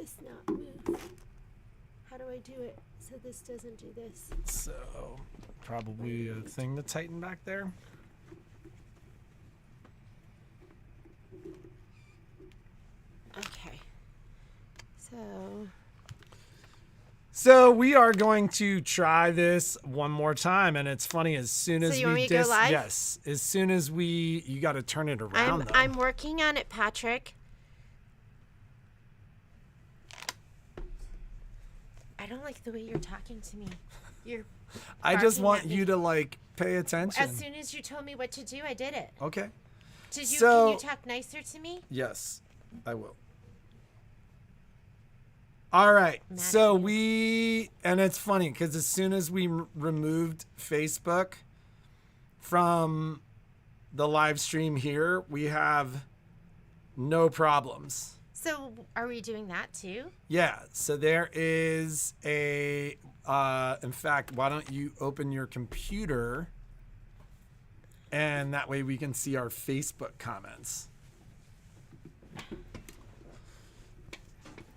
this not move? How do I do it so this doesn't do this? So, probably a thing to tighten back there. Okay. So we are going to try this one more time, and it's funny. As soon as you want me to go live? Yes, as soon as you got to turn it around. I'm working on it, Patrick. I don't like the way you're talking to me. I just want you to like pay attention. As soon as you told me what to do, I did it. Okay. Can you talk nicer to me? Yes, I will. All right. So and it's funny because as soon as we removed Facebook from the live stream here, we have no problems. So are we doing that too? Yeah. So there is in fact, why don't you open your computer and that way we can see our Facebook comments.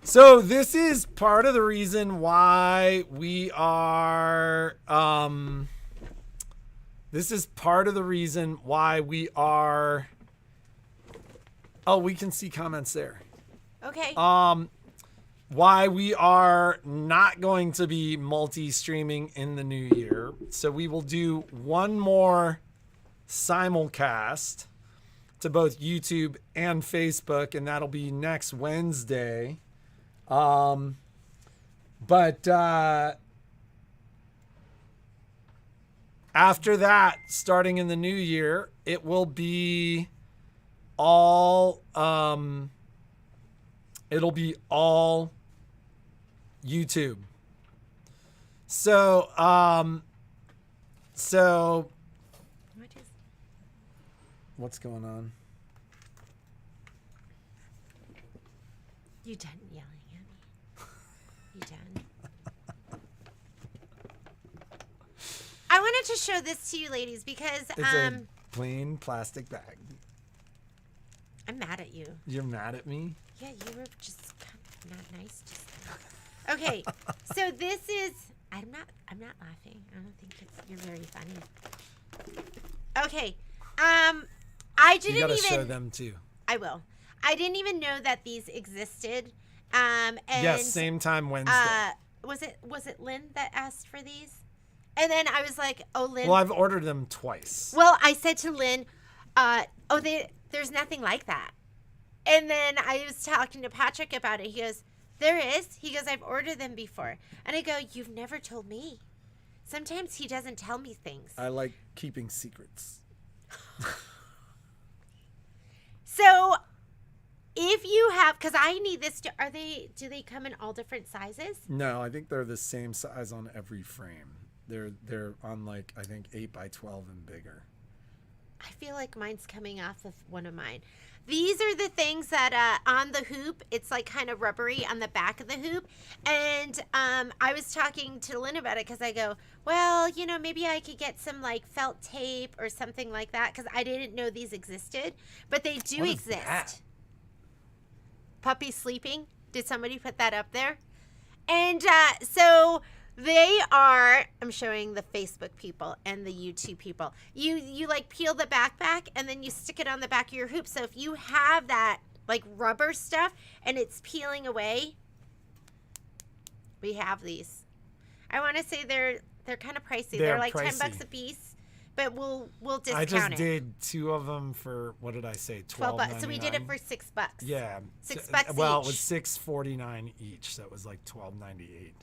So this is part of the reason why we are oh, we can see comments there. Okay. Why we are not going to be multi-streaming in the new year. So we will do one more simulcast to both YouTube and Facebook, and that'll be next Wednesday. But after that, starting in the new year, it will be all YouTube. So what's going on? You done yelling at me? You done? I wanted to show this to you ladies because it's a plain plastic bag. I'm mad at you. You're mad at me? Yeah, you were just kind of not nice just now. Okay, so this is I'm not laughing. I don't think you're very funny. Okay. I didn't even. You gotta show them too. I will. I didn't even know that these existed. And yes, same time Wednesday. Was it Lynn that asked for these? And then I was like, oh, Lynn. Well, I've ordered them twice. Well, I said to Lynn, there's nothing like that. And then I was talking to Patrick about it. He goes, there is. He goes, I've ordered them before. And I go, you've never told me. Sometimes he doesn't tell me things. I like keeping secrets. So if you have, because I need this, do they come in all different sizes? No, I think they're the same size on every frame. They're on like, I think 8x12 and bigger. I feel like mine's coming off of one of mine. These are the things that on the hoop, it's like kind of rubbery on the back of the hoop. And I was talking to Lynn about it because I go, well, maybe I could get some like felt tape or something like that because I didn't know these existed. But they do exist. That? Puppy sleeping. Did somebody put that up there? And so they are, I'm showing the Facebook people and the YouTube people. You like peel the back and then you stick it on the back of your hoop. So if you have that like rubber stuff and it's peeling away, we have these. I want to say they're kind of pricey. They're like pricey. $10 a piece, but we'll discount it. I just did 2 of them for, what did I say? $12.99. So we did it for $6. Yeah. $6 each. Well, it was $6.49 each, so it was like $12.98.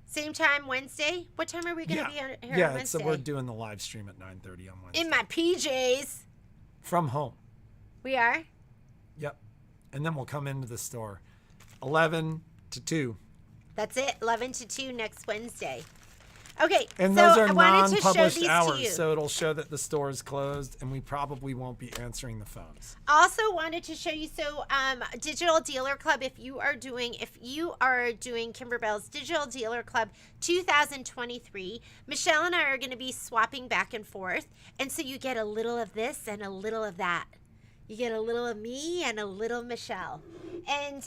Same time Wednesday. What time are we going to be here on Wednesday? So we're doing the live stream at 9:30 on Wednesday. In my PJs. From home. We are? Yep. And then we'll come into the store 11 to 2. That's it. 11 to 2 next Wednesday. Okay, and so those are I wanted to show non-published these hours, to you. so it'll show that the store is closed, and we probably won't be answering the phones. Also wanted to show you, so Digital Dealer Club, if you are doing Kimber Bell's Digital Dealer Club 2023, Michelle and I are going to be swapping back and forth, and so you get a little of this and a little of that. You get a little of me and a little Michelle. And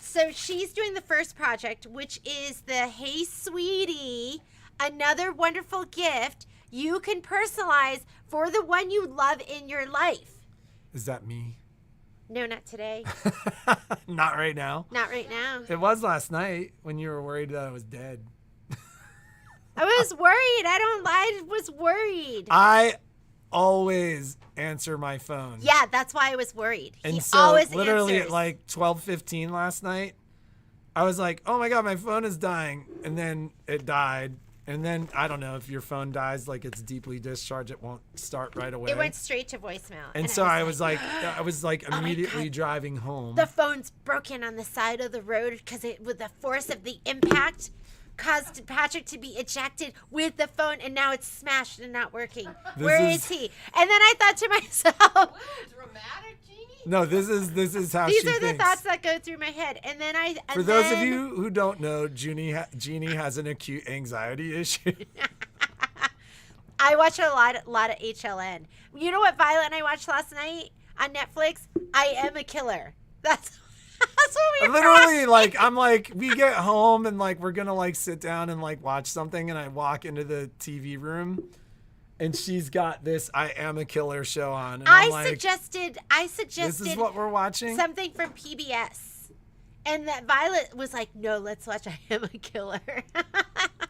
so she's doing the first project, which is the Hey Sweetie, another wonderful gift you can personalize for the one you love in your life. Is that me? No, not today. Not right now. Not right now. It was last night when you were worried that I was dead. I was worried. I was worried. I always answer my phone. Yeah, that's why I was worried. And He so always literally answers. at like 12:15 last night, I was like, oh my God, my phone is dying. And then it died. And then I don't know if your phone dies, like it's deeply discharged, it won't start right away. It went straight to voicemail. And so I was like my immediately God. driving home. The phone's broken on the side of the road because with the force of the impact caused Patrick to be ejected with the phone, and now it's smashed and not working. Where is he? And then I thought to myself, Dramatic, Jeannie? No, this is how these she are the thinks. thoughts that go through my head. And then For those of you who don't know, Jeannie has an acute anxiety issue. I watch a lot of HLN. You know what Violet and I watched last night on Netflix? I Am a Killer. That's what we were Literally, watching. I'm like, we get home and like we're gonna like sit down and like watch something, and I walk into the TV room, and she's got this I Am a Killer show on, and I'm like, suggested this is what we're watching. something from PBS, and that Violet was like, "No, let's watch I Am a Killer." It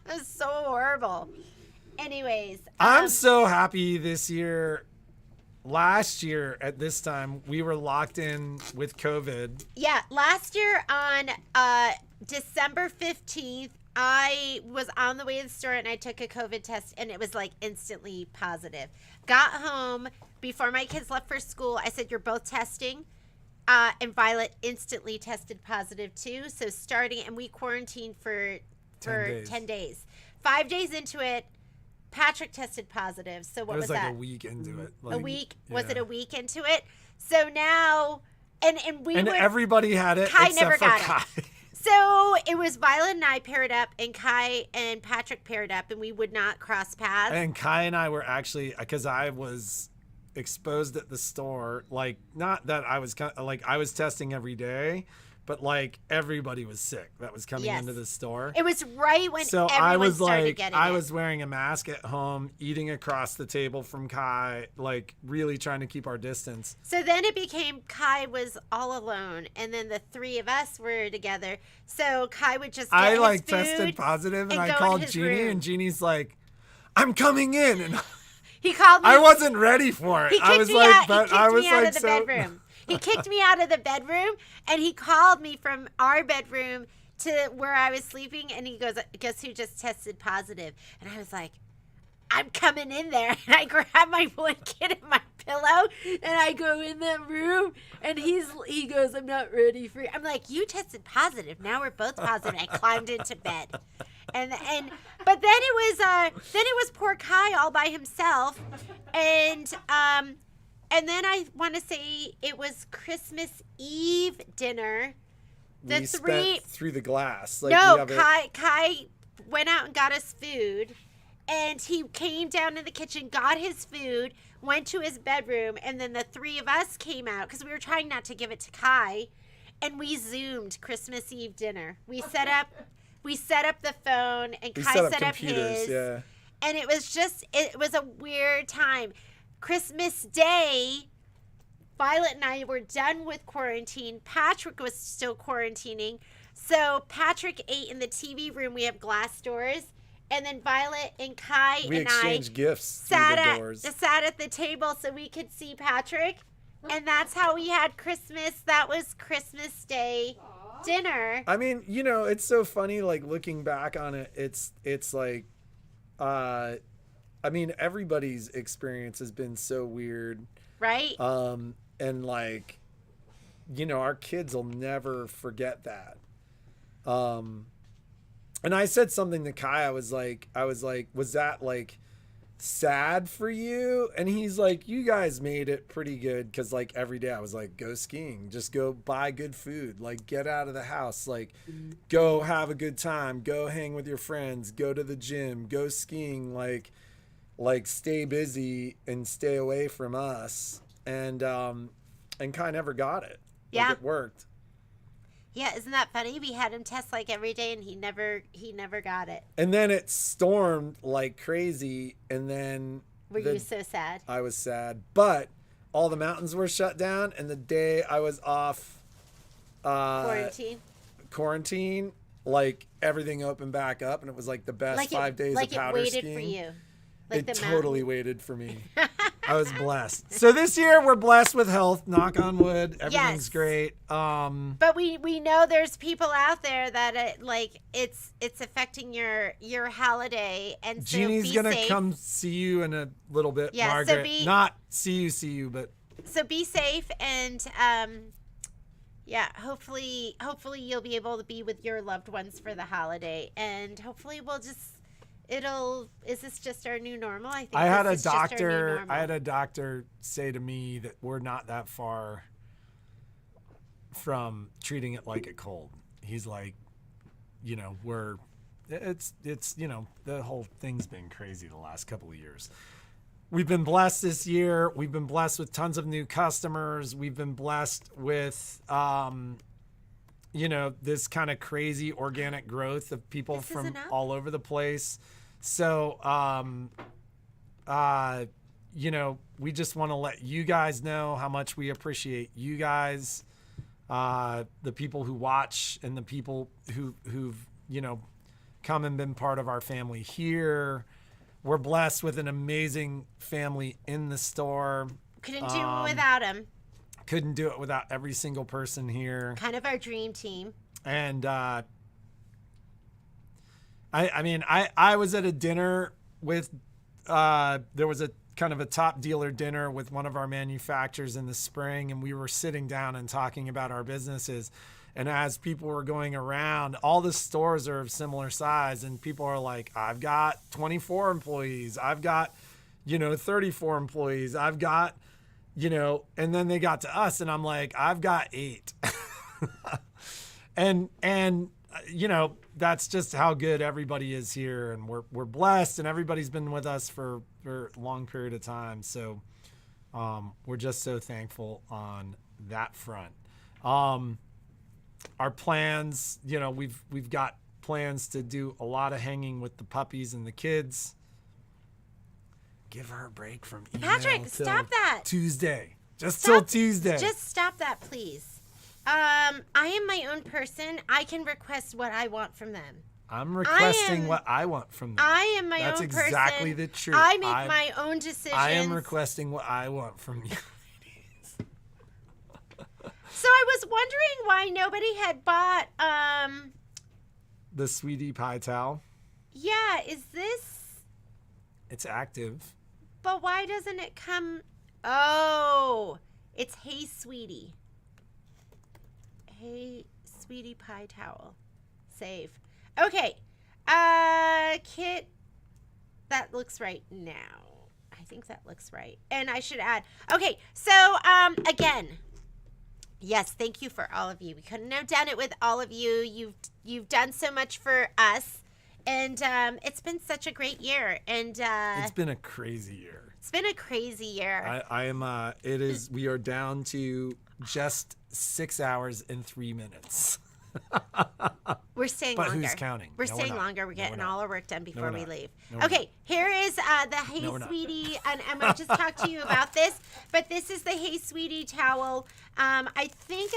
was so horrible. Anyways, I'm so happy this year. Last year at this time, we were locked in with COVID. yeah. Last year on December 15th, I was on the way to the store and I took a COVID test, and it was like instantly positive. Got home before my kids left for school. I said, "You're both testing." And Violet instantly tested positive too. So and we quarantined for 10 days. 5 days into it, Patrick tested positive. So what It was was like that? a week into it. A week? Was yeah. it a week into it? So now, and everybody had it Kai except never for got Kai. it. So it was Violet and I paired up, and Kai and Patrick paired up, and we would not cross paths. And Kai and I were actually, because I was exposed at the store, like not that I was like I was testing every day, but like everybody was sick that was coming Yes. into the store. It was right when So everyone I was started like, getting I it. was wearing a mask at home, eating across the table from Kai, like really trying to keep our distance. So then it became Kai was all alone, and then the three of us were together. So Kai would just get I his like food tested positive, and and I go in called his Jeannie, room. and Jeannie's like, "I'm coming in," and He called me. I wasn't ready for it. He I kicked was me like, out. but He kicked I was me out like, of the so. bedroom. He kicked me out of the bedroom, and he called me from our bedroom to where I was sleeping, and he goes, "Guess who just tested positive?" And I was like, "I'm coming in there." And I grab my blanket and my pillow, and I go in that room, and he goes, "I'm not ready for you." I'm like, "You tested positive. Now we're both positive." I climbed into bed, but then it was poor Kai all by himself, and then I want to say it was Christmas Eve dinner. The We three spent through the glass. Like, no, we have it- Kai went out and got us food, and he came down in the kitchen, got his food, went to his bedroom, and then the three of us came out because we were trying not to give it to Kai, and we Zoomed Christmas Eve dinner. We set up the phone, and we Kai set up set up computers, his, yeah. and it was a weird time. Christmas Day, Violet and I were done with quarantine. Patrick was still quarantining. So Patrick ate in the TV room. We have glass doors. And then Violet and Kai We and I exchanged gifts through the doors. sat at the table so we could see Patrick. And that's how we had Christmas. That was Christmas Day dinner. I mean, you know, it's so funny, like looking back on it, it's like, I mean, everybody's experience has been so weird. Right? And like, you know, our kids will never forget that. And I said something to Kai. I was like, was that like sad for you? And he's like, you guys made it pretty good. Cause like every day I was like, go skiing, just go buy good food, like get out of the house, like go have a good time, go hang with your friends, go to the gym, go skiing. Like, like stay busy and stay away from us, and Kai never got it. Yeah. Like, it worked. Yeah, isn't that funny? We had him test like every day, and he never got it. And then it stormed like crazy, and then Were you so sad? I was sad, but all the mountains were shut down, and the day I was off quarantine, like everything opened back up, and it was like the best 5 days of powder skiing. Like it waited for you. Like it totally waited for me. I was blessed. So this year we're blessed with health. Knock on wood. Everything's great. But we know there's people out there that it's affecting your holiday, and so Jeannie's gonna safe. come see you in a little bit, Yeah, Margaret. Not see you, but so be safe, and hopefully you'll be able to be with your loved ones for the holiday, and hopefully we'll just. Is this just our new normal? I think I had a doctor say to me that we're not that far from treating it like a cold. He's like, it's the whole thing's been crazy the last couple of years. We've been blessed this year. We've been blessed with tons of new customers. We've been blessed with this kind of crazy organic growth of people from all over the place. So, we just want to let you guys know how much we appreciate you guys, the people who watch and the people who've come and been part of our family here. We're blessed with an amazing family in the store. Couldn't do it without them. Couldn't do it without every single person here. Kind of our dream team. And I was at a dinner with there was a kind of a top dealer dinner with one of our manufacturers in the spring, and we were sitting down and talking about our businesses. And as people were going around, all the stores are of similar size, and people are like, I've got 24 employees, I've got 34 employees, I've got and then they got to us, and I'm like, I've got 8. and that's just how good everybody is here, and we're blessed, and everybody's been with us for a long period of time. So we're just so thankful on that front. Our plans, we've got plans to do a lot of hanging with the puppies and the kids. Give her a break from email. Patrick, stop that. Tuesday. Till Tuesday. Just stop that, please. I am my own person. I can request what I want from them. I'm requesting what I want from them. I am my own person. That's exactly the truth. I make my own decisions. I am requesting what I want from you ladies. So I was wondering why nobody had bought the Sweetie Pie Towel. Yeah, is this? It's active. But why doesn't it come? Oh, it's Hey Sweetie. Hey Sweetie Pie Towel. Save. Okay. Kit. That looks right now. I think that looks right. And I should add. Okay, so again. Yes, thank you for all of you. We couldn't have done it with all of you. You've done so much for us. And it's been such a great year. And it's been a crazy year. It's been a crazy year. We are down to just 6 hours and 3 minutes. We're staying longer. But who's counting? We're staying longer. We're getting all our work done before we leave. No, okay, here is the Hey Sweetie, and I'm going to just talk to you about this, but this is the Hey Sweetie towel. I think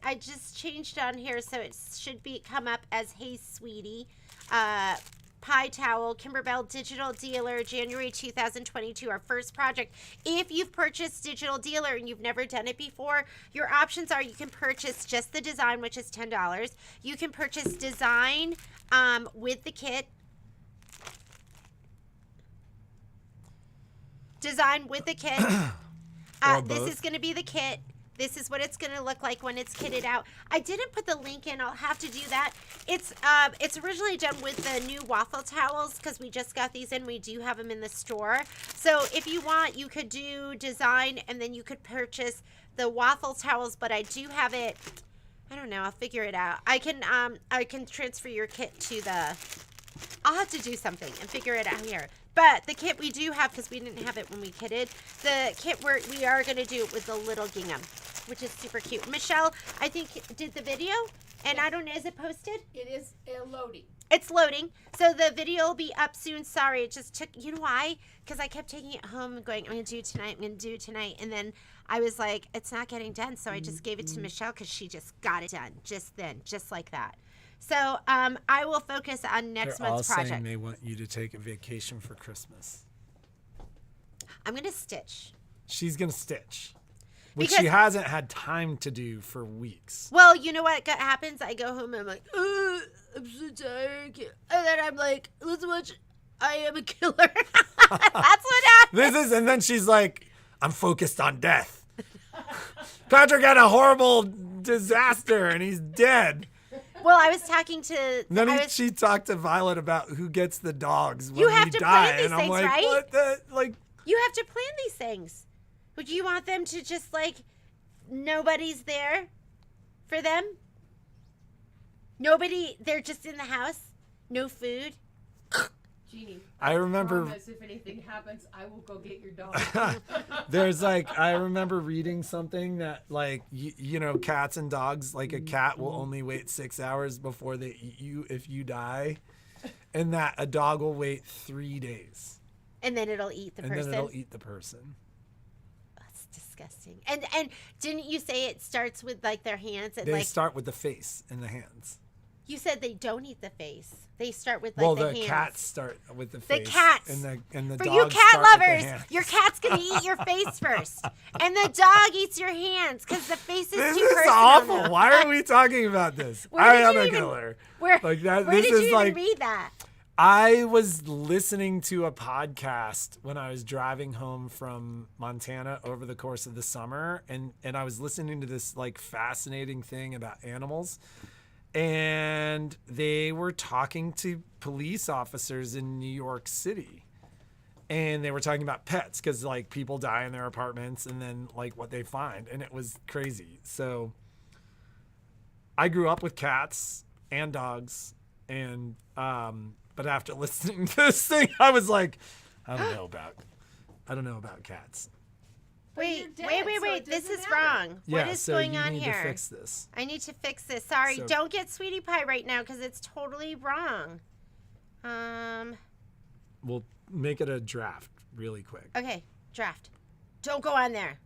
I just changed on here, so it should come up as Hey Sweetie Pie Towel, Kimberbell Digital Dealer, January 2022, our first project. If you've purchased Digital Dealer and you've never done it before, your options are you can purchase just the design, which is $10. You can purchase design with the kit. Design with the kit. This is going to be the kit. This is what it's going to look like when it's kitted out. I didn't put the link in. I'll have to do that. It's originally done with the new waffle towels because we just got these in. We do have them in the store. So if you want, you could do design and then you could purchase the waffle towels. But I do have it. I don't know. I'll figure it out. I can transfer your kit to I'll have to do something and figure it out here. But the kit we do have, because we didn't have it when we kitted, the kit we are going to do with the little gingham, which is super cute. Michelle, I think, did the video, and I don't know, is it posted? It is loading. It's loading. So the video will be up soon. Sorry, it just took, you know why? Because I kept taking it home and going, I'm going to do it tonight, I'm going to do it tonight. And then I was like, it's not getting done. So I just gave it to Michelle because she just got it done just then, just like that. So I will focus on next month's They're all project. saying they want you to take a vacation for Christmas. I'm going to stitch. She's going to stitch, which Because- she hasn't had time to do for weeks. Well, you know what happens? I go home and I'm like, I'm so tired. And then I'm like, let's watch I Am a Killer. That's what happens. And then she's like, I'm focused on death. Patrick had a horrible disaster and he's dead. Well, I was talking to... And then I was- she talked to Violet about who gets the dogs when You have we to die. plan these and I'm things, like, right? what the, like, You have to plan these things. Would you want them to just like nobody's there for them? Nobody, they're just in the house. No food. Jeannie, I remember promise if anything happens, I will go get your dog. there's like, I remember reading something that like, you know, cats and dogs, like a cat will only wait 6 hours before they eat you if you die. And that a dog will wait 3 days. And then it'll eat the And person. then it'll eat the person. That's disgusting. And didn't you say it starts with like their hands and They like start with the face and the hands. you said they don't eat the face. They start with like Well, the the hands. cats start with the The face. cats. And the For dogs you cat start with the lovers, hands. your cat's gonna eat your face first, and the dog eats your hands because the face is This too is personal. awful. Why are we talking about this? Where I did am you a even- killer. Where, Like that. where This did is you even like read that? I was listening to a podcast when I was driving home from Montana over the course of the summer, and I was listening to this like fascinating thing about animals. And they were talking to police officers in New York City. And they were talking about pets because like people die in their apartments and then like what they find. And it was crazy. So I grew up with cats and dogs. And, but after listening to this thing, I was like, I don't know about cats. Wait, you're dead, so wait. it This doesn't is matter. wrong. Yeah, What is so going you on need here? to fix this. I need to fix this. Sorry, So- don't get sweetie pie right now because it's totally wrong. We'll make it a draft really quick. Okay, draft. Don't go on there.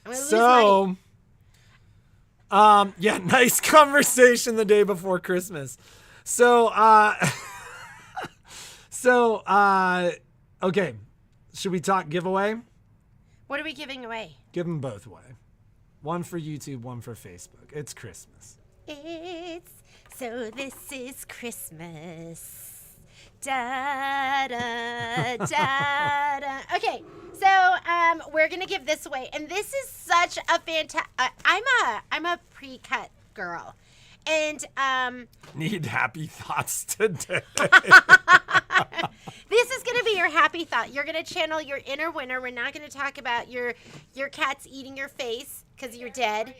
I'm gonna lose money. So, yeah, nice conversation the day before Christmas. So, okay, should we talk giveaway? What are we giving away? Give them both away. One for YouTube, one for Facebook. It's Christmas. This is Christmas. Da da da da. Okay, so we're gonna give this away, and this is such a fantastic. I'm a pre-cut girl, and Need happy thoughts today. this is gonna be your happy thought. You're gonna channel your inner winner. We're not gonna talk about your cats eating your face because you're dead.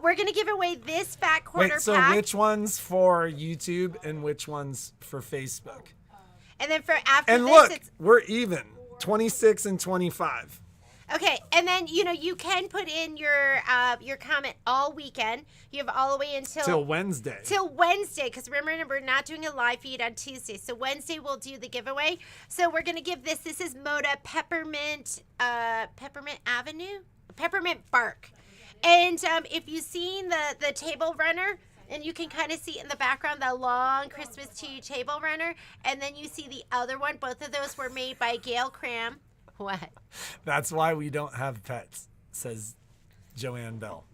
We're gonna give away this fat quarter Wait, so pack, which one's for YouTube and which one's for Facebook? and then for after And this, look, it's we're even. 26 and 25. okay. And then you can put in your comment all weekend. You have all the way Till Wednesday. Till Wednesday, because remember, we're not doing a live feed on Tuesday. So Wednesday we'll do the giveaway. So we're gonna give this. This is Moda Peppermint Avenue, Peppermint Bark. And if you've seen the table runner, and you can kind of see in the background the long Christmas tree table runner, and then you see the other one. Both of those were made by Gail Cram. What? That's why we don't have pets, says Joanne Bell.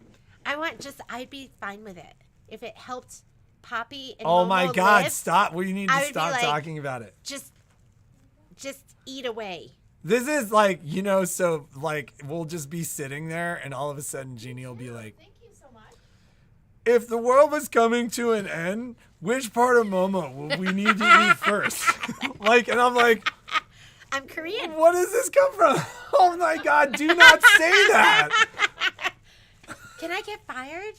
I'd be fine with it if it helped Poppy and Oh Momo my God, live. stop. We need I to would be stop like- talking about it. Just eat away. This is like, so like we'll just be sitting there and all of a sudden Jeannie will be like, Thank you so much. if the world was coming to an end, which part of Momo will we need to eat first? Like, and I'm like, I'm Korean. what does this come from? Oh my God, do not say that. Can I get fired?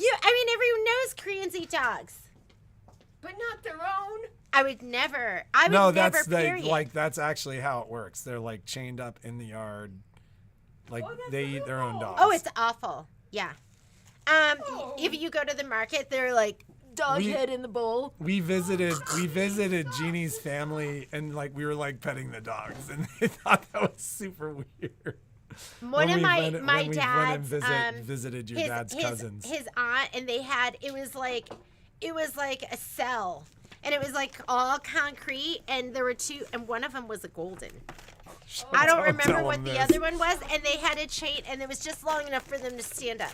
Everyone knows Koreans eat dogs. But not their own. I would never. I would No, never. that's Period. that's actually how it works. They're like chained up in the yard. Like Oh, that's they eat their own horrible. dogs. Oh, it's awful. Yeah. Oh. If you go to the market, they're like dog We- head in the bowl. We visited Jeannie's family and like we were like petting the dogs and they thought that was super weird. One of my dad's visited your dad's cousins. his aunt, and they had it was like a cell, and it was like all concrete, and there were two, and one of them was a golden. I don't remember tell what them the this. other one was, and they had a chain, and it was just long enough for them to stand up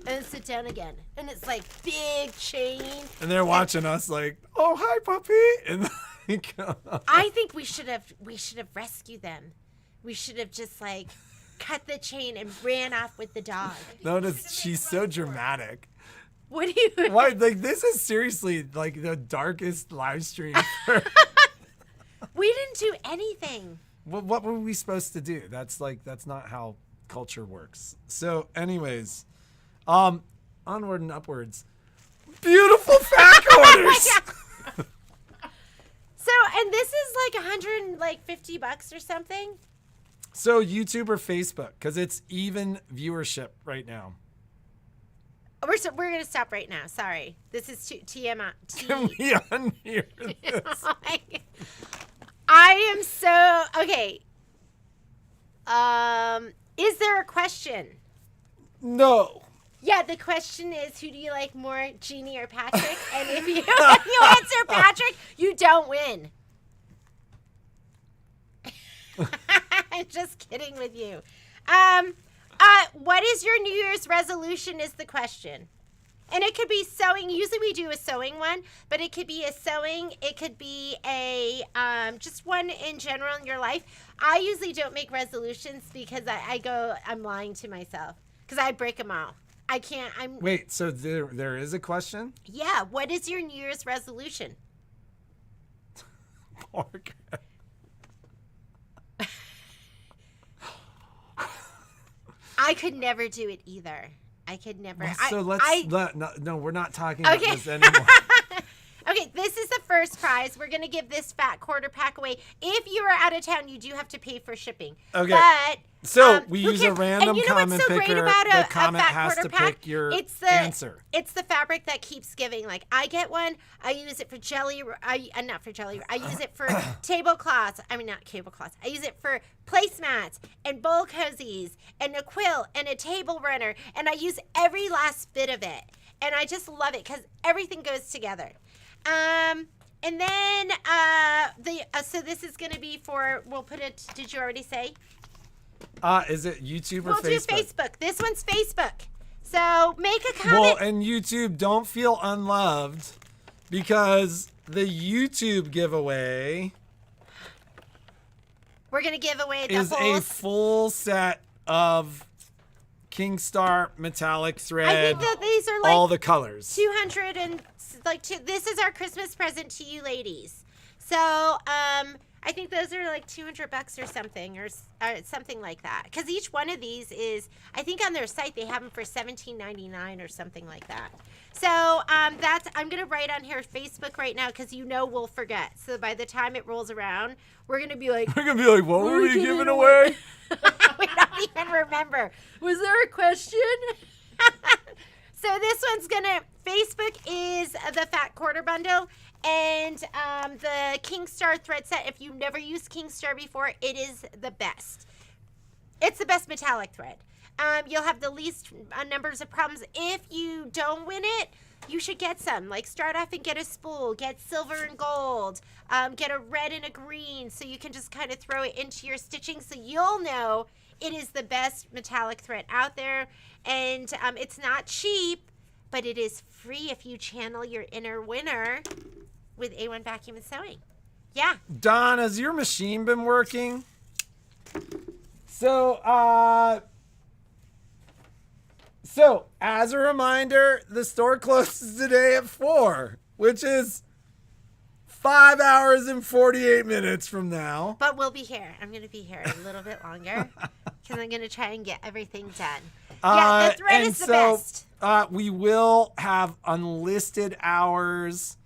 and sit down again, and it's like big chain. And they're watching us like, oh hi puppy, and like, I think we should have rescued them. We should have just like cut the chain and ran off with the dog. notice she's so dramatic. What do you? Why? Like this is seriously like the darkest live stream. We didn't do anything. What were we supposed to do? That's not how culture works. So, anyways, onward and upwards. Beautiful fact orders. So, and this is like $150 or something. So, YouTube or Facebook, because it's even viewership right now. We're gonna stop right now. Sorry, this is TMI. Can we unhear this? I am so okay. Is there a question? No. Yeah, the question is, who do you like more, Jeannie or Patrick? And if you answer Patrick, you don't win. I'm just kidding with you. What is your New Year's resolution is the question. And it could be sewing. Usually we do a sewing one, but it could be a sewing. It could be a just one in general in your life. I usually don't make resolutions because I'm lying to myself because I break them all. I can't. Wait, so there is a question? Yeah. What is your New Year's resolution? Pork. I could never do it either. I could never. So no, we're not talking Okay. about this anymore. Okay, this is the first prize. We're going to give this fat quarter pack away. If you are out of town, you do have to pay for shipping. Okay. But So we who use cares? a random And you know comment what's so picker. great about The a comment fat has quarter to pack? pick your It's the answer. It's the fabric that keeps giving. Like I get one. I use it for jelly. Not for jelly. I use it for tablecloths. I mean, not tablecloths. I use it for placemats and bowl cozies and a quilt and a table runner. And I use every last bit of it. And I just love it because everything goes together. And then so this is going to be for. We'll put it. Did you already say? Is it YouTube or We'll Facebook? do Facebook. This one's Facebook. So make a Well, comment. and YouTube, don't feel unloved because the YouTube giveaway We're gonna give away the is whole. a full set of Kingstar metallic I thread, think that these are all like the colors. 200 and like two. This is our Christmas present to you ladies. So I think those are like $200 or something, or something like that. Because each one of these is, I think on their site they have them for $17.99 or something like that. So I'm gonna write on here Facebook right now because we'll forget. So by the time it rolls around, we're gonna be like, We're going to be like, what were we giving away? we don't even remember. Was there a question? So this one's Facebook is the Fat Quarter Bundle. And the Kingstar thread set, if you've never used Kingstar before, it is the best. It's the best metallic thread. You'll have the least numbers of problems. If you don't win it, you should get some. Like start off and get a spool, get silver and gold, get a red and a green so you can just kind of throw it into your stitching so you'll know it is the best metallic thread out there. And it's not cheap, but it is free if you channel your inner winner with A1 Vacuum and Sewing. Yeah. Don, has your machine been working? So, as a reminder, the store closes today at 4, which is 5 hours and 48 minutes from now. But we'll be here. I'm going to be here a little bit longer because I'm going to try and get everything done. Yeah, the thread is the best. we will have unlisted hours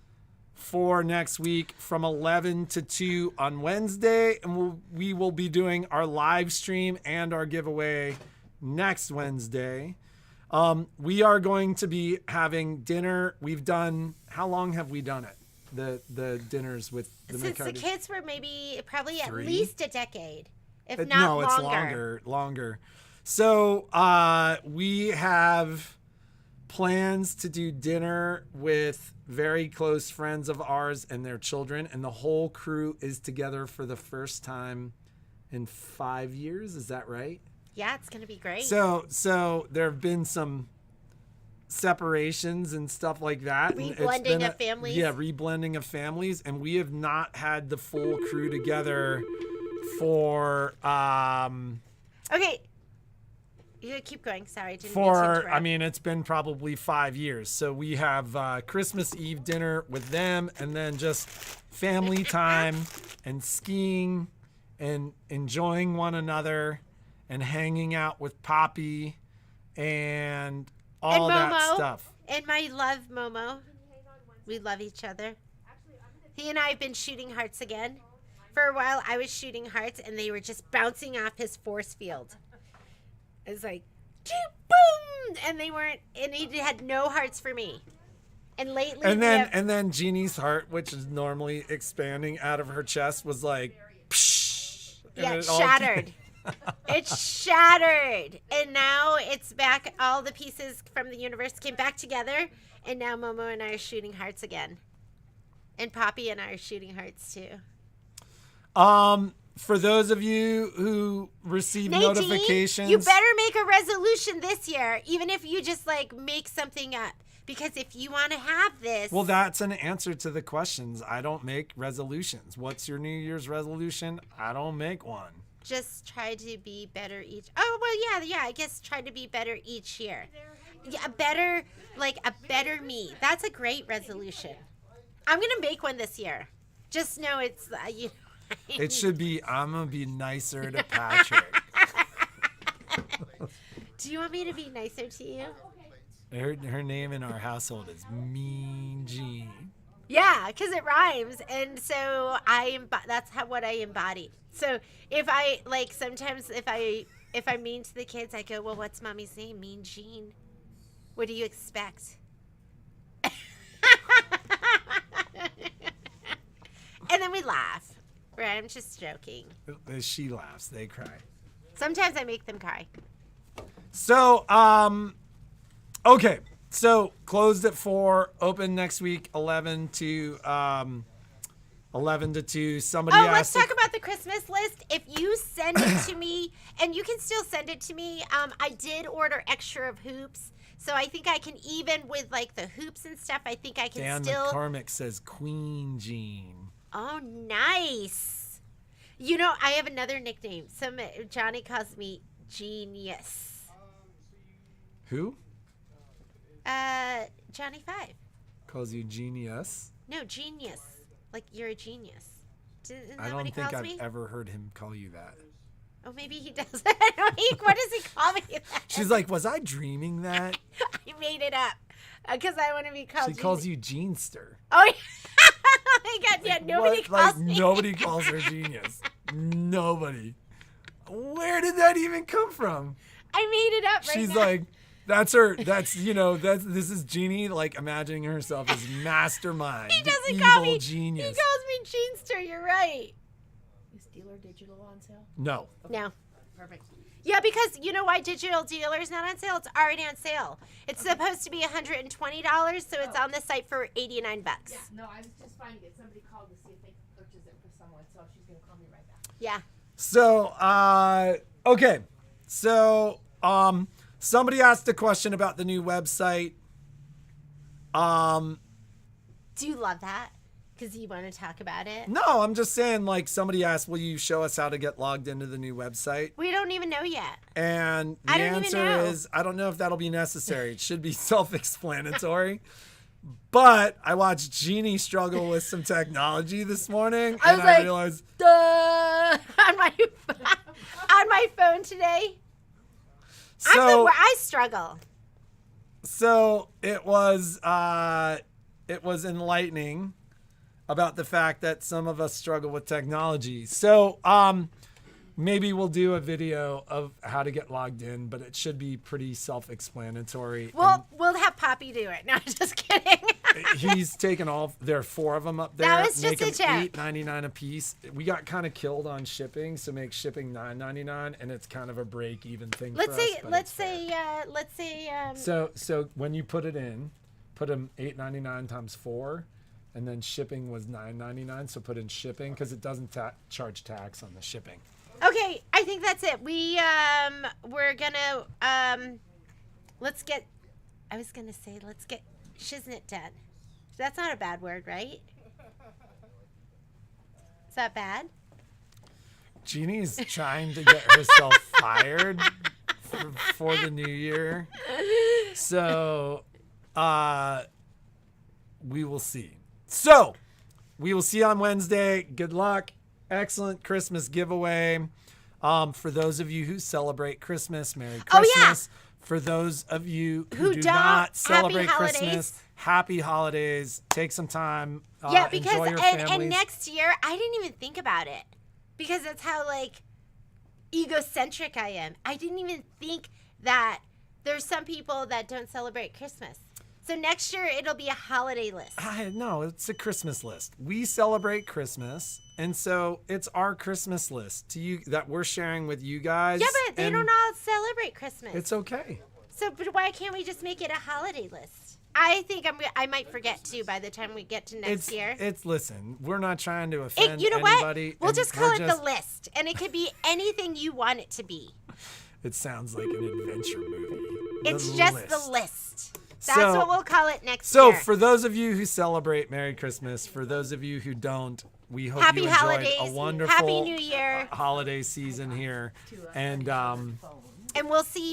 for next week from 11 to 2 on Wednesday, and we will be doing our live stream and our giveaway next Wednesday. We are going to be having dinner. We've done, how long have we done it? The dinners with the Since McCartys? the kids were probably at 3? least a decade, if not No, longer. it's longer. So we have plans to do dinner with very close friends of ours and their children, and the whole crew is together for the first time in 5 years. Is that right? Yeah, it's gonna be great. So there have been some separations and stuff like that. And it's Reblending been of families. Yeah, reblending of families, and we have not had the full crew together for Okay. You keep going. Sorry, I didn't mean to for interrupt. I mean, it's been probably 5 years. So we have Christmas Eve dinner with them, and then just family time and skiing and enjoying one another and hanging out with Poppy and all And that Momo. stuff. And my love, Momo. We love each other. He and I have been shooting hearts again. For a while, I was shooting hearts, and they were just bouncing off his force field. It was like, boom! And they weren't, and he had no hearts for me. And lately, And we then have- and then Jeannie's heart, which is normally expanding out of her chest, was like, psh, and yeah, it all shattered. It's shattered. And now it's back. All the pieces from the universe came back together. And now Momo and I are shooting hearts again. And Poppy and I are shooting hearts too. For those of you who receive Nadine, notifications, you better make a resolution this year, even if you just like make something up. Because if you want to have this, well, that's an answer to the questions. I don't make resolutions. What's your New Year's resolution? I don't make one. just try to be better each. Oh well, yeah. I guess try to be better each year. Yeah, a better me. That's a great resolution. I'm gonna make one this year. Just know it's It should be, I'm gonna be nicer to Patrick. Do you want me to be nicer to you? Her name in our household is Mean Jean. Yeah, because it rhymes, and so that's what I embody. So if I sometimes if I'm mean to the kids, I go, well, what's mommy's name? Mean Jean. What do you expect? And then we laugh. Right? I'm just joking. As she laughs, they cry. Sometimes I make them cry. So, okay. So closed at 4, open next week 11 to 2. Somebody Oh, let's asked. talk about the Christmas list. If you send it to me, and you can still send it to me, I did order extra of hoops. So I think I can, even with like the hoops and stuff, I think I can Dan still. McCormick says Queen Jean. Oh, nice. You know, I have another nickname. Johnny calls me Genius. Who Johnny 5. calls you genius? No, genius. Like you're a genius. Isn't that I what don't he think calls I've me? ever heard him call you that. Oh, maybe he does. What does he call me? She's like, was I dreaming that? I made it up because I want to be called. She calls you Genester. Oh, yeah. Oh my God! Yeah, nobody What? calls Like, me. nobody calls her genius. Nobody. Where did that even come from? I made it up. Right She's now. like, that's her. This is Jeannie, like imagining herself as mastermind. He doesn't the call evil me. genius. He calls me Genester. You're right. Is Dealer Digital on sale? No. No. Perfect. Yeah, because you know why Digital Dealer is not on sale? It's already on sale. It's supposed to be $120, so it's on the site for $89. Yeah. No, I was just finding it. Somebody called to see if they could purchase it for someone, so she's gonna call me right back. Yeah. So, okay. So, somebody asked a question about the new website. Do you love that? Because you want to talk about it? No, I'm just saying, like, somebody asked, will you show us how to get logged into the new website? We don't even know yet. And the I don't even answer know. is, I don't know if that'll be necessary. It should be self-explanatory. But I watched Jeannie struggle with some technology this morning, I and was I like, realized, Duh! on my phone today. so I struggle. So it was enlightening about the fact that some of us struggle with technology. So maybe we'll do a video of how to get logged in, but it should be pretty self-explanatory. We'll have Poppy do it. No, I'm just kidding. He's taken there are 4 of them up there. That was Make just a them joke. $8.99 a piece. We got kind of killed on shipping, so make shipping $9.99, and it's kind of a break-even thing. Let's for us, say but let's it's fair. say. So when you put it in, put them $8.99 times 4, and then shipping was $9.99. So put in shipping because it doesn't charge tax on the shipping. Okay, I think that's it. We're gonna let's get shiznit done. That's not a bad word, right? Is that bad? Jeannie's trying to get herself fired for the new year. So we will see. So we will see on Wednesday. Good luck. Excellent Christmas giveaway. For those of you who celebrate Christmas, Merry Christmas. Oh, yeah. For those of you Who do don't, not celebrate happy holidays. Christmas, happy holidays. Take some time. Yeah, because enjoy your and families. next year I didn't even think about it because that's how like egocentric I am. I didn't even think that there's some people that don't celebrate Christmas. So next year it'll be a holiday list. No, it's a Christmas list. We celebrate Christmas, and so it's our Christmas list to you that we're sharing with you guys. Yeah, but they and don't all celebrate Christmas. It's okay. So, but why can't we just make it a holiday list? I think I might forget to by the time we get to next year. Listen, we're not trying to offend You know anybody. what? We'll and just call we're it the list, and it could be anything you want it to be. It sounds like an adventure movie. It's just the list. That's So- what we'll call it next So year. for those of you who celebrate, Merry Christmas. For those of you who don't, we hope Happy you enjoyed holidays. a wonderful Happy New Year. holiday season here. And And we'll see